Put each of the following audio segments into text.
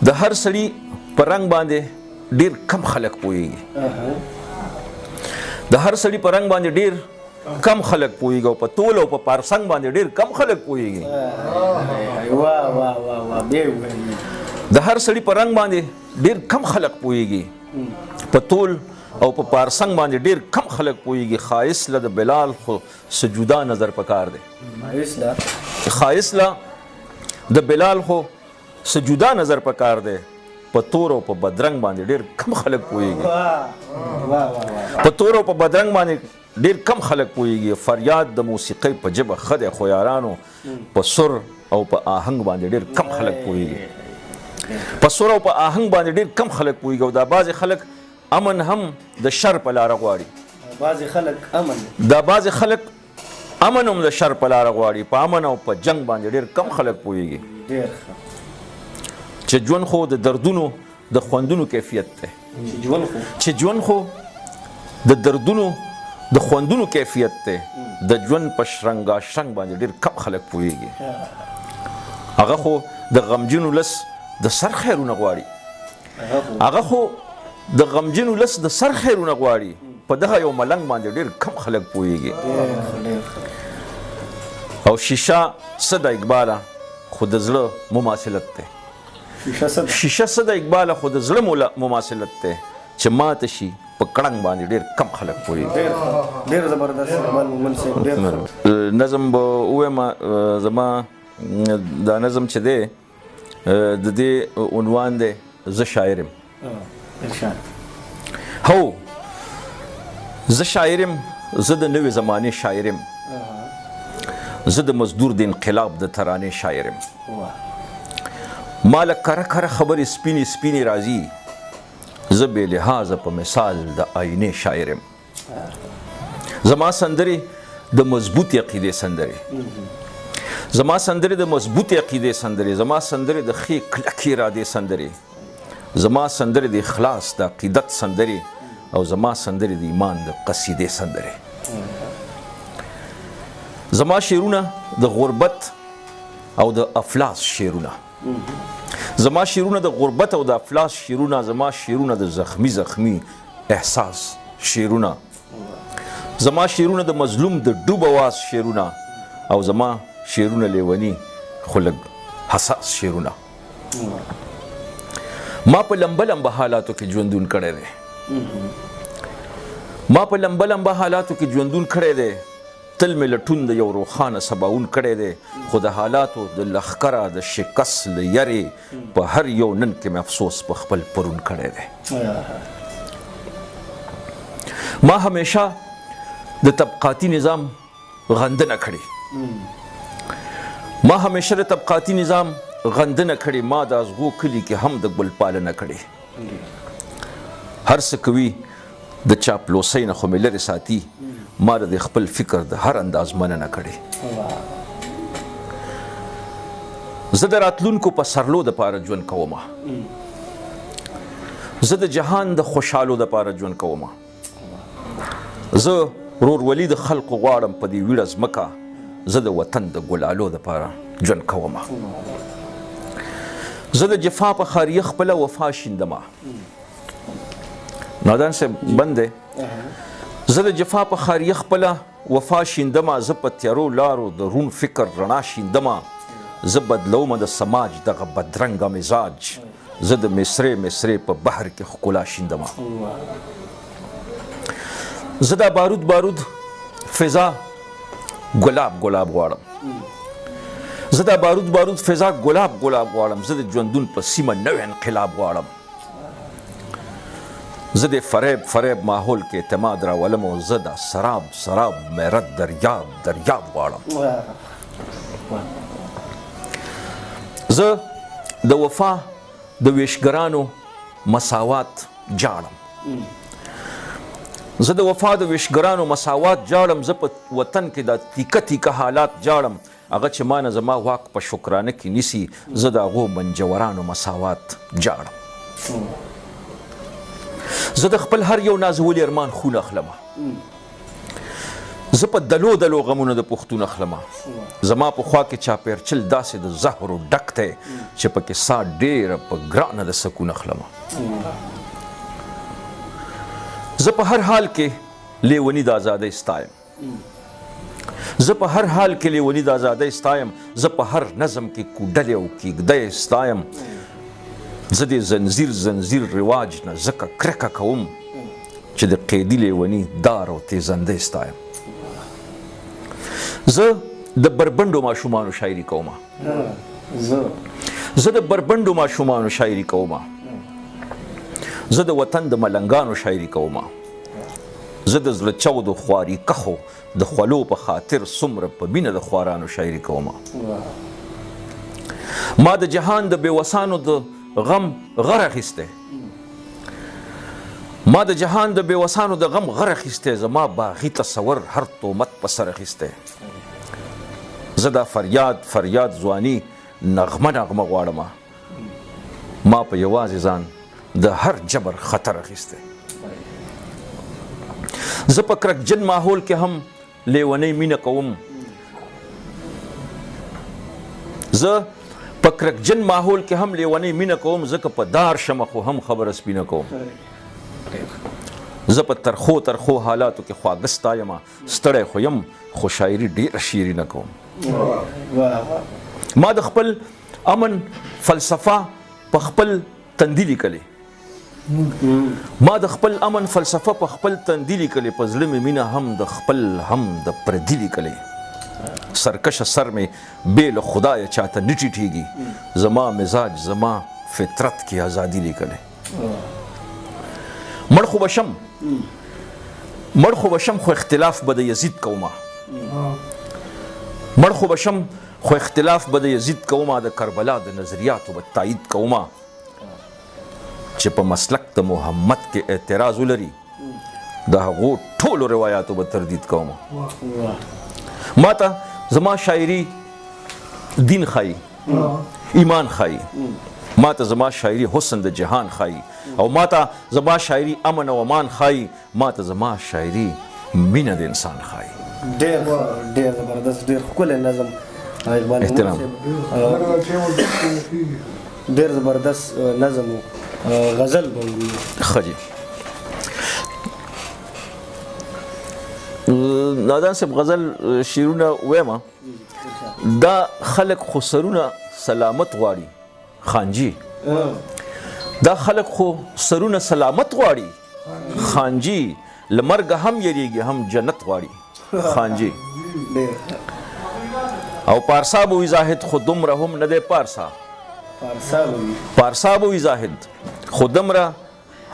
د هر سړي په رنګ باندې ډیر کم خلک پوهیږي د هر سړي په رنګ باندې ډیر کم خلک پوهیږي او په طول او په پارسنګ باندې ډیر کم خلک پوهیږي د هر سړي په رنګ باندې ډیر کم خلک پوهیږي په طول او په پارسنګ باندې ډیر کم خلک پوهیږي خایس له د بلال خو سجودا نظر پکار دی خایس له د بلال خو سجودا نظر پکار دی په تور او په بدرنګ باندې ډیر کم خلک پوهیږي په تور او په بدرنګ باندې ډیر کم خلک پوهیږي فریاد د موسیقۍ په ژبه ښه دی خو یارانو په سر او په آهنګ باندې ډیر کم خلک پوهیږي په سر او په آهنګ باندې ډیر کم خلک پوهیږي او دا بعضې خلک امن هم د شر په لاره غواړي دا بعضې خلک امن هم د شر په لاره غواړي په امن او په جنگ باندې ډیر کم خلک پوهیږي چې ژوند خو د دردونو د خوندونو کیفیت دی چې ژوند خو د دردونو د خوندونو کیفیت دی د ژوند په شرنګا شرنګ باندې ډیر کم خلک پوهیږي هغه خو د غمجنو لس د سر خیرونه غواړي هغه خو د غمجنو لس د سر خیرونه غواړي په دغه یو ملنګ باندې ډیر کم خلک پوهیږي او شیشه څه د اقباله خو د زړه مماثلت دی شیشه څه د اقباله خو د زړه مماثلت دی چې ماته شي په کړنګ باندې ډیر کم خلک پوهیږي ډیر زبردست نظم به ووایم زما دا نظم چې دی د دې عنوان دی زه شاعر یم هو زه شاعر یم زه د نوې زمانې شاعر یم زه د مزدور د انقلاب د ترانې شاعر یم ما له کره کره خبرې سپینې سپینې راځي زه بې لحاظه په مثال د آینې شاعر یم زما سندرې د مضبوطې عقیدې سندرې زما سندرې د مضبوطې عقیدې سندرې زما سندرې د ښې کلکې ارادې سندرې زما سندرې د اخلاص د عقیدت سندرې او زما سندرې د ایمان د قصیدې سندرې زما شعرونه د غربت او د افلاس شعرونه زما شعرونه د غربت او د افلاس شعرونه زما شعرونه د زخمی زخمی احساس شعرونه زما شعرونه د مظلوم د ډوب اواز شعرونه او زما شعرونه لیونی خو لږ حساس شعرونه ما په لمبه لمبه حالاتو کې ژوندون کړی دی ما په لمبه لمبه حالاتو کې ژوندون کړی دی تل مې لټون د یو روښانه سباون کړی دی خو د حالاتو د لښکره د شکست له یرې په هر یو نن کې مې افسوس په خپل پرون کړی دی ما همیشه د طبقاتي نظام غندنه کړې ما همیشه د طبقاتي نظام غندنه کړې ما د ازغو کلي کې هم د ګل پالنه کړې هر څه کوي د چاپلوسۍ نه خو مې لرې ساتي ما د خپل فکر د هر انداز مننه کړې زه د راتلونکو په سرلو د پاره ژوند کوم زه د جهان د خوشحالو د پاره ژوند کوم زه ورورولي د خلقو غواړم په دې ویړه ځمکه زه د وطن د ګلالو د پاره ژوند کوم زه د جفا په خاریه خپله وفا شیندمه نادان صاحب بند دی زه د جفا په خاریه خپله وفا شیندمه زه په تیارو لارو د رون فکر رڼا شیندمه زه بدلومه د سماج دغه بدرنګه مزاج زه د مصرې مصرې په بحر کې ښکلا شیندمه زه دا بارود بارود فضا ګلاب ګلاب غواړم زه دا بارود بارود فضا ګلاب ګلاب غواړم زه د ژوندون په سیمه نوی انقلاب غواړم زه د فریب فریب ماحول کې اعتماد راولم او زه دا سراب سراب میرت دریاب دریاب غواړم زه د وفا د ویشګرانو مساوات جاړم زه د وفا د ویشګرانو مساوات جاړم زه په وطن کې د تیکه تیکه حالات جاړم هغه چې ما نه زما واک په شکرانه کې نیسي زه د هغو منجورانو مساوات جاړم زه د خپل هر یو نازولي ارمان خون اخلم زه په دلو دلو غمونه د پښتون اخلمه زما په خوا کې چاپیرچل داسې د زهرو ډک دی چې پکې سا ډېره په ګرانه د سکون اخلمه زه په هر حال کې لیونی د ازادۍ ستایم زه په هر حال کې لیونی د ازادۍ ستایم زه په هر نظم کې کوډلې او کیږدۍ ستایم زه د زنځیر رواج نه ځکه کرکه کوم چې د قیدي لیوني دار او تیزندۍ ستایم زه د بربنډو ماشومانو شاعري کومه زه د بربنډو ماشومانو شاعري کومه زه د وطن د ملنګانو شاعري کومه زه د زړه چاودو خواري کخو د خولو په خاطر څومره په مینه د خوارانو شاعري کومه ما د جهان د بېوسانو د غم غر اخیستی ما د جهان د بېوسانو د غم غر اخیستی زما باغي تصور هر تومت په سر اخیستی زه دا فریاد ځواني نغمه غواړم ما په یوازې ځان د هر جبر خطر اخیستی زه په کرکجن ماحول کې هم لیونۍ مینه کوم زه په کرکجن ماحول کې هم لیونۍ مینه کوم ځکه په دار شمه خو هم خبره سپینه کوم زه په ترخو حالاتو کې خواږه ستایم ستړی خو یم خو شاعري ډېره شیرینه کوم ما د خپل امن فلسفه په خپل تندي لیکلې ما د خپل امن فلسفه په خپل تندي لیکلې په زړه مې مینه هم د خپل هم د پردي لیکلې سرکشه سر مې بې له خدایه چاته نه ټیټېږي زما مزاج زما فطرت کې ازادي لیکلې مړ خو بشم خو اختلاف به د یزید کومه مړ خو بشم خو اختلاف به د یزید کومه د کربلا د نظریاتو به تایید کومه چې په مسلک د محمد کې اعتراض ولري د هغو ټولو روایاتو به تردید کومه ما ته زما شاعري دین ښایي ایمان ښایي ما ته زما شاعري حسن د جهان ښایي او ما ته زما شاعري امن او امان ښایي ما ته زما شاعري مینه د انسان ښایي ډېر زبردست ډېر ښکلی نظم احترام ډېر زبردست نظم غزل به ښه جي نادان صاحب غزل شعرونه ویمه دا خلک خو سرونه سلامت غواړي خانجي دا خلک خو سرونه سلامت غواړي خانجي له مرګه هم یریږي هم جنت غواړي خانجي او پارسا به وي زاهد خو دومره هم نه دی پارسا به وي زاهد خو دومره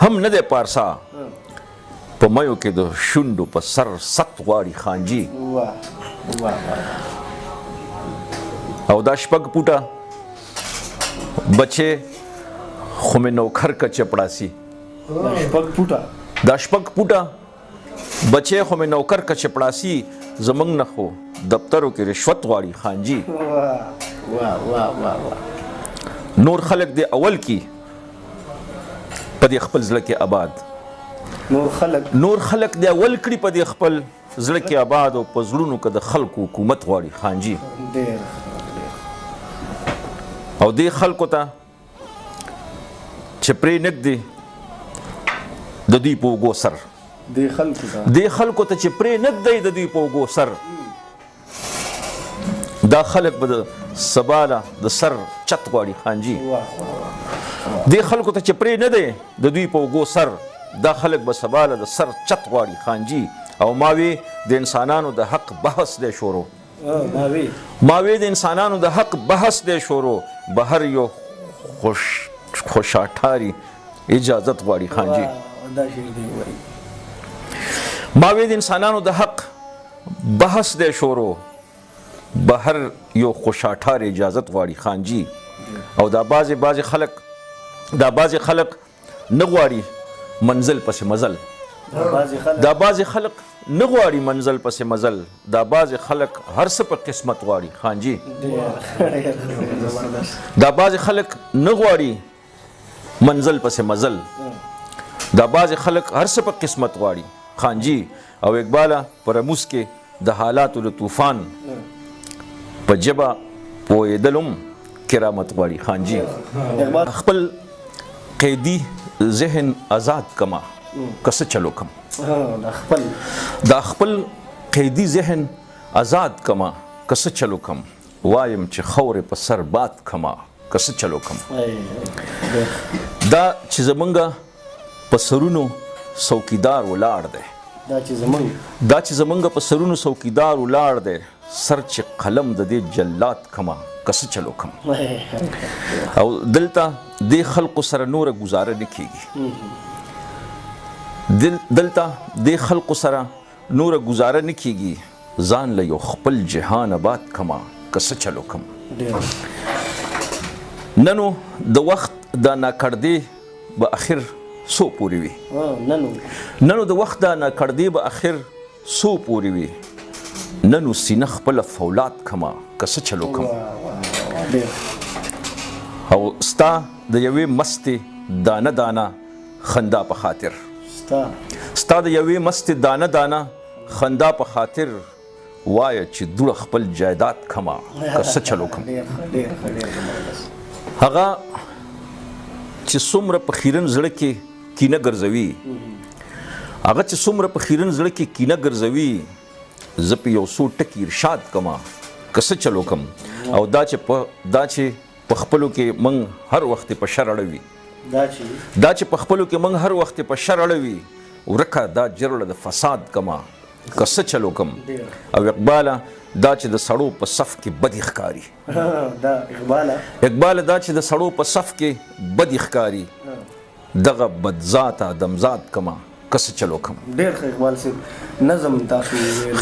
هم نه دی پارسا په میو کې د شونډو په سر ست غواړي خانجي او دا شپږ پوټه بچې خو مې نوکر که چپړاسي دا شپږ پوټه بچې خو مې نوکر که چپړاسي زمونږ نه خو دفترو کې رشوت غواړي خانجي نور خلک د اول کې په دې خپل زړه کې آباد نور خلک د اول کړي په دې خپل زړه کې آباد او په زړونو کې د خلکو حکومت غواړي خانجي او دې خلکو ته چې پرې نږدې د دوی په اوږو سر دې خلکو ته چې پرې نږدې د دوی په اوږو سر دا خلک به د سباله د سر چت غواړي خانجي دې خلکو ته چې پرې نه دی د دوی په اوږو سر دا خلک به سباله د سر چت غواړي خانجي او ماوی د انسانانو د حق بحث دی شروع ماوی د انسانانو د حق بحث دی شروع بهر یو خوشاټاري اجازت غواړي خانجي ماوی د انسانانو د حق بحث دی شروع بهر یو خوشاټار اجازت غواړي خانجي او دا بعضې خلک نه غواړي منزل پسې مزل دا بعضې خلک نه غواړي منزل پسې مزل دا بعضې خلک هر څه په قسمت غواړي خانجي دا بعضې خلک نه غواړي منزل پسې مزل دا بعضې خلک هر څه په قسمت غواړي خانجي او اقباله په رموز کې د حالاتو د طوفان په ژبه پوهېدل هم کرامت غواړي. خان جي اقبال خپل قیدي ذهن آزاد کما که څه چلو کم. دا خپل قیدي ذهن آزاد کما که څه چلو کم. وایم چې خورې په سر باد کما که څه چلو کم. دا چې زمونږ په سرونو څوکیدار ولاړ دی، دا چې زمونږ په سرونو څوکیدار ولاړ دی، سر چې قلم د دې جلات کما که څه چلو کم. او دلته دې خلقو سره نوره ګزاره نه کیږي، دلته دې خلقو سره نوره ګزاره نه کیږي. ځان له یو خپل جهان آباد کما که څه چلو کم. ننو د وخت دا ناکړدې به اخر څو پورې وي، ننو د وخت دا ناکړدې به اخر څو پورې وي. ننو سینه خپله فولاد کما که څه چلو کم. او ستا د یوې مستې دانه دانه خندا په خاطر، ستا د یوې مستې دانه دانه خندا په خاطر، وایه چې دوړه خپل جایداد کما که څه چلو کم. هغه چې څومره په خیرن زړه کې کینه ګرځوي، هغه چې څومره په خیرن زړه کې کینه ګرځوي، زه په یو څو ټکي ارشاد کما که څه چلو کم. او دا چې په خپلو کې موږ هر وخت په شر اړوي، دا چې په خپلو کې موږ هر وخت په شر اړوي، ورکه دا جرړه د فساد کما که څه چلو کم. او اقباله دا چې د سړو په صف کې بدی ښکاري، اقباله دا چې د سړو په صف کې بدی ښکاري، دغه بدذاته دمزاد کما که څه چلو کم. ډېر ښه اقبال صاحب، نظم تاسو ویلی.